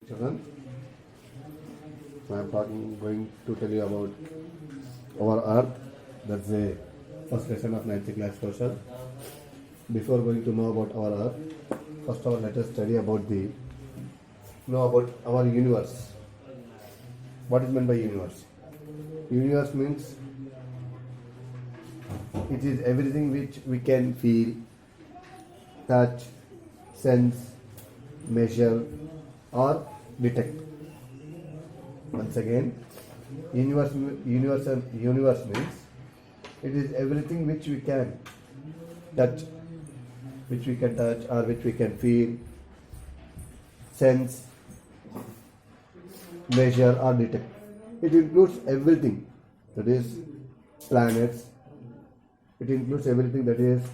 Children, I am going to tell you about our Earth. That's the first lesson of 9th class social. Before going to know about our Earth, first of all, let us study about our universe. What is meant by universe? Universe means it is everything which we can feel, touch, sense, measure, or detect. Once again, universe means it is everything which we can touch, or which we can feel, sense, measure, or detect. It includes everything, that is planets. It includes everything, that is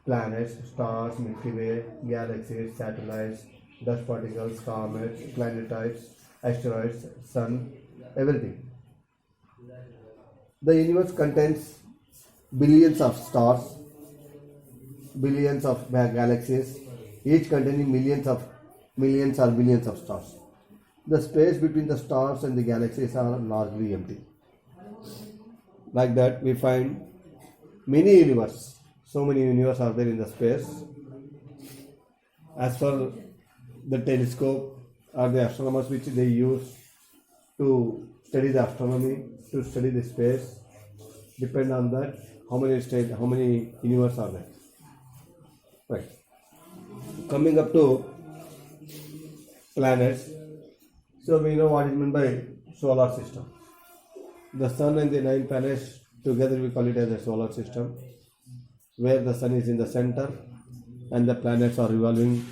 planets, stars, Milky Way, galaxies, satellites, dust particles, comets, planetoids, asteroids, sun, everything. The universe contains billions of stars, billions of galaxies, each containing millions or billions of stars. The space between the stars and the galaxies are largely empty. Like that, we find many universes. So many universes are there in the space. As for the telescope or the astronomers which they use to study the astronomy, to study the space, depend on that how many universes are there. Right. Coming up to planets, so we know what is meant by solar system. The sun and the 9 planets together we call it as a solar system, where the sun is in the center and the planets are revolving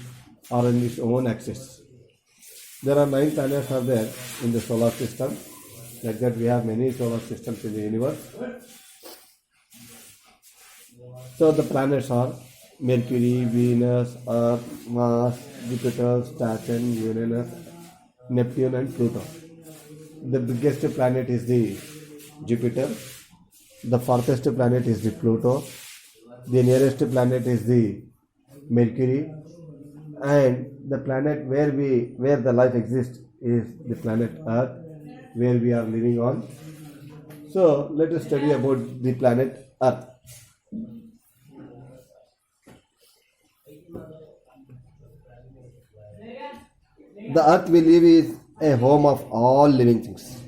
on its own axis. There are 9 planets are there in the solar system. Like that, we have many solar systems in the universe. So the planets are Mercury, Venus, Earth, Mars, Jupiter, Saturn, Uranus, Neptune, and Pluto. The biggest planet is the Jupiter. The farthest planet is the Pluto. The nearest planet is the Mercury, and the planet where the life exists is the planet Earth, where we are living on. So let us study about the planet Earth. The Earth we live is a home of all living things.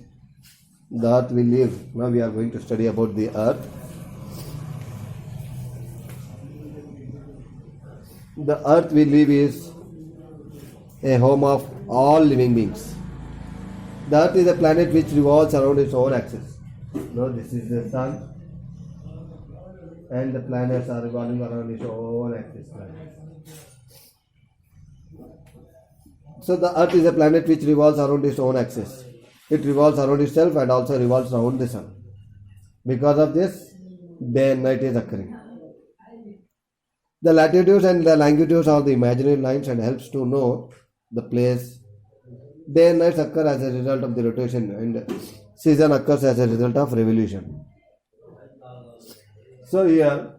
The Earth we live. Now we are going to study about the Earth. The Earth we live is a home of all living beings. The Earth is a planet which revolves around its own axis. Now this is the sun, and the planets are revolving around its own axis. So the Earth is a planet which revolves around its own axis. It revolves around itself and also revolves around the sun. Because of this, day and night is occurring. The latitudes and the longitudes are the imaginary lines and helps to know the place. Day and nights occur as a result of the rotation, and season occurs as a result of revolution. So here,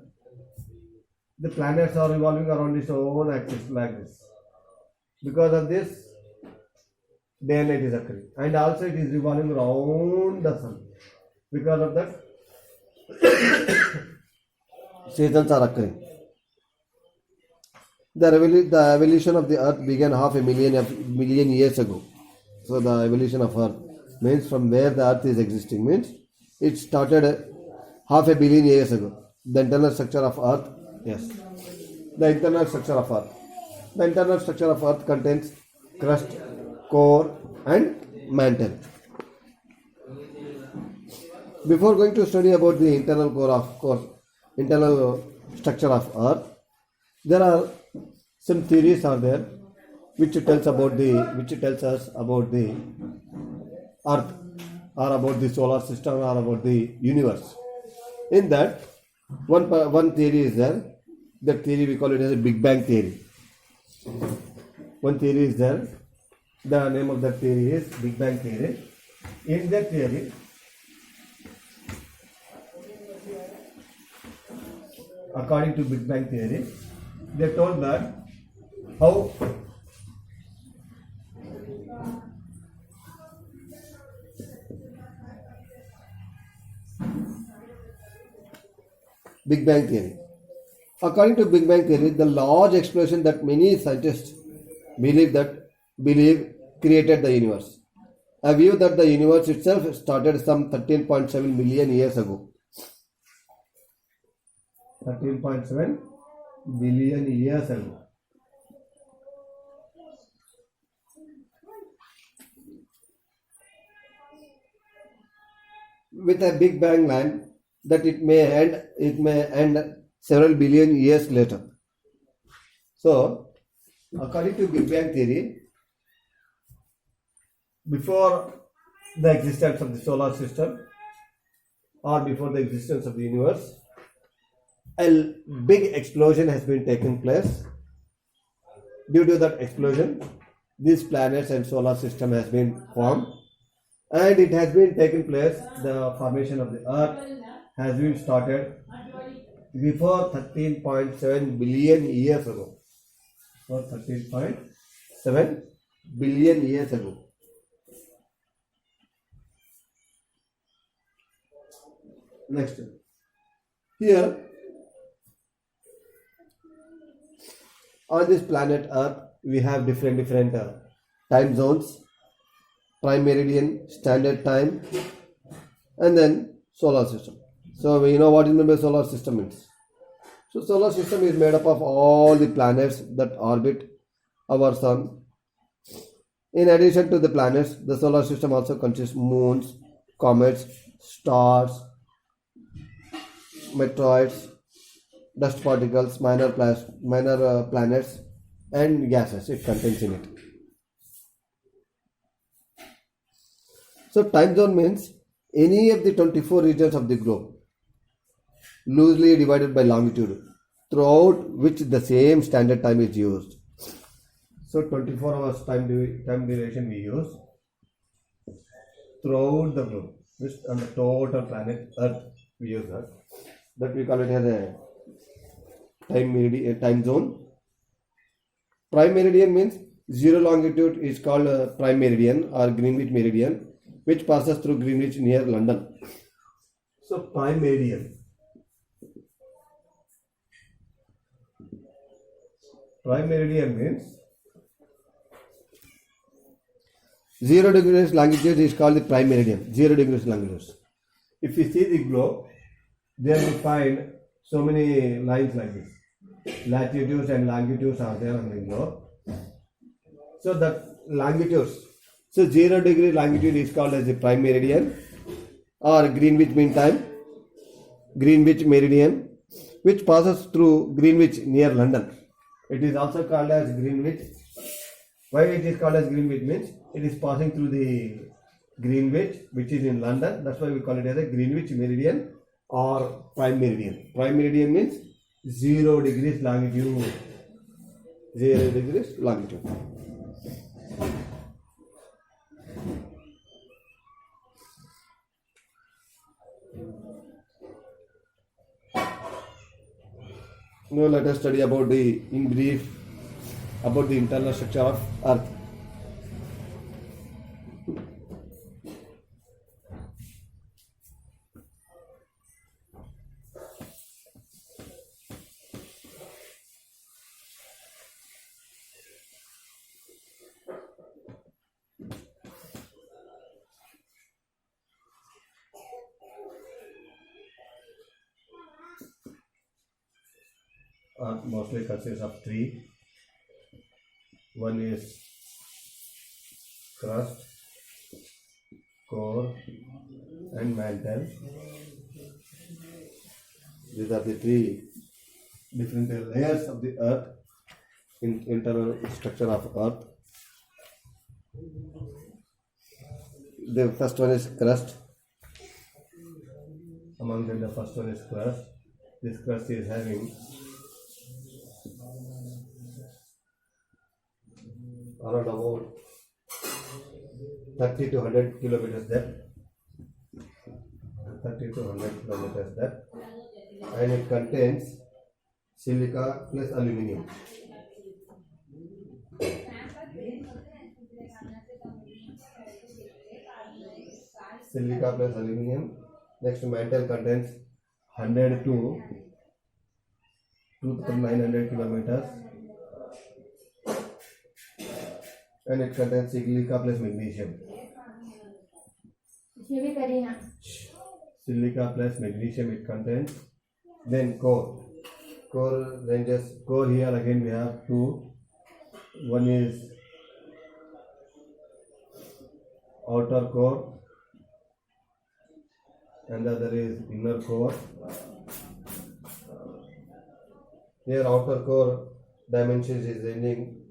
the planets are revolving around its own axis like this. Because of this, day and night is occurring, and also it is revolving around the sun. Because of that, seasons are occurring. The evolution of the Earth began half a million years ago. So the evolution of Earth means from where the Earth is existing, means it started half a billion years ago. The internal structure of Earth, yes. The internal structure of Earth. The internal structure of Earth contains crust, core, and mantle. Before going to study about the internal structure of Earth, there are some theories are there which tells us about the Earth, or about the solar system, or about the universe. In that, one theory is there. That theory we call it as a Big Bang theory. One theory is there. The name of that theory is Big Bang theory. In that theory, according to Big Bang theory, they told that how Big Bang theory. According to Big Bang theory, the large explosion that many scientists believe created the universe. A view that the universe itself started some 13.7 billion years ago. 13.7 billion years ago. With a Big Bang line that it may end several billion years later. So, according to Big Bang theory, before the existence of the solar system or before the existence of the universe, a big explosion has been taken place. Due to that explosion, these planets and solar system has been formed, and it has been taken place. The formation of the Earth has been started before 13.7 billion years ago. For 13.7 billion years ago. Next, here on this planet Earth, we have different time zones: prime meridian, standard time, and then solar system. So we know what is meant by solar system means. So solar system is made up of all the planets that orbit our sun. In addition to the planets, the solar system also consists moons, comets, stars, meteoroids, dust particles, minor planets, and gases it contains in it. So time zone means any of the 24 regions of the globe, loosely divided by longitude, throughout which the same standard time is used. So 24 hours time duration we use throughout the globe. This on the total planet Earth we use that. That we call it as a time zone. Prime meridian means zero longitude is called prime meridian or Greenwich meridian, which passes through Greenwich near London. So prime meridian. Prime meridian means 0 degrees longitude is called the prime meridian. 0 degrees longitude. If you see the globe, there we find so many lines like this. Latitudes and longitudes are there on the globe. So that longitudes. So 0 degree longitude is called as the prime meridian or Greenwich Mean Time, Greenwich meridian, which passes through Greenwich near London. It is also called as Greenwich. Why it is called as Greenwich means it is passing through the Greenwich, which is in London. That's why we call it as a Greenwich meridian or prime meridian. Prime meridian means 0 degrees longitude. 0 degrees longitude. Now let us study about in brief about the internal structure of Earth. Earth mostly consists of three. One is crust, core, and mantle. These are the three different layers of the Earth, in internal structure of Earth. The first one is crust. Among them, the first one is crust. This crust is having around about 30 to 100 kilometers depth. 30 to 100 kilometers depth, and it contains silica plus aluminium. Silica plus aluminium. Next, mantle contains 100 to 2,900 kilometers, and it contains silica plus magnesium. इसमें भी करी ना Silica plus magnesium it contains. Then core. Core ranges. Core here again we have two. One is outer core and the other is inner core. Here outer core dimensions is ranging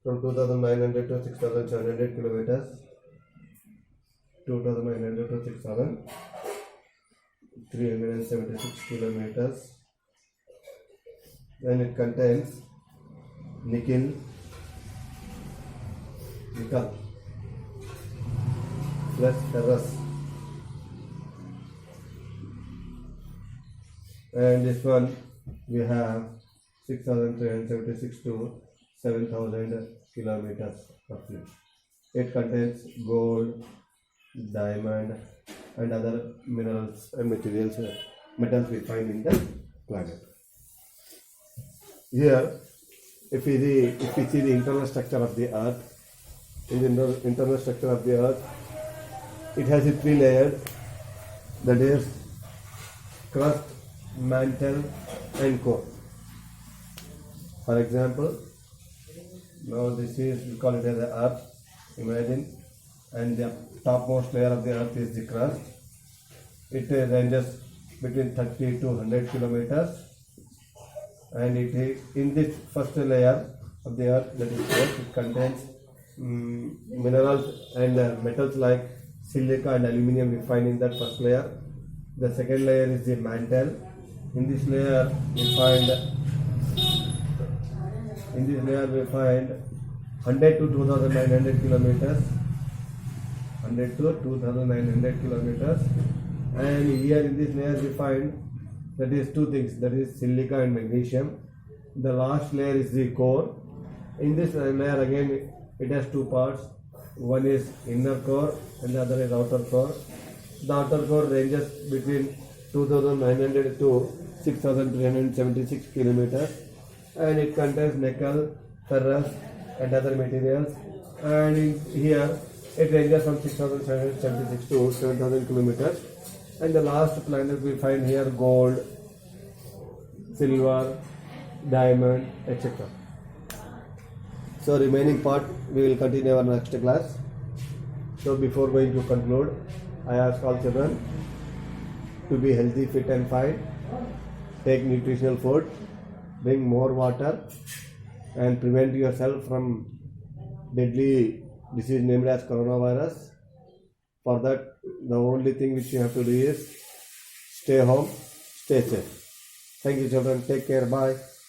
from 2,900 to 6,700 kilometers. 2,900 to 6,376 kilometers. Then it contains nickel plus ferrous, and this one we have 6,376 to 7,000 kilometers roughly. It contains gold, diamond, and other minerals and metals we find in the planet. Here, if we see the internal structure of the Earth, in the internal structure of the Earth, it has a three layered, that is crust, mantle, and core. For example, now this is, we call it as the Earth. Imagine, and the topmost layer of the Earth is the crust. It ranges between 30 to 100 kilometers, and it in this first layer of the Earth, that is crust, it contains minerals and metals like silica and aluminium we find in that first layer. The second layer is the mantle. In this layer we find 100 to 2,900 kilometers. 100 to 2,900 kilometers, and here in this layer we find, that is two things, that is silica and magnesium. The last layer is the core. In this layer again it has two parts. One is inner core and the other is outer core. The outer core ranges between 2,900 to 6,376 kilometers, and it contains nickel, ferrous, and other materials. And here it ranges from 6,776 to 7,000 kilometers. And the last planet we find here gold, silver, diamond, etc. So remaining part we will continue our next class. So before going to conclude, I ask all children to be healthy, fit and fine, take nutritional food, drink more water, and prevent yourself from deadly disease named as coronavirus. For that, the only thing which you have to do is stay home, stay safe. Thank you children, take care, bye.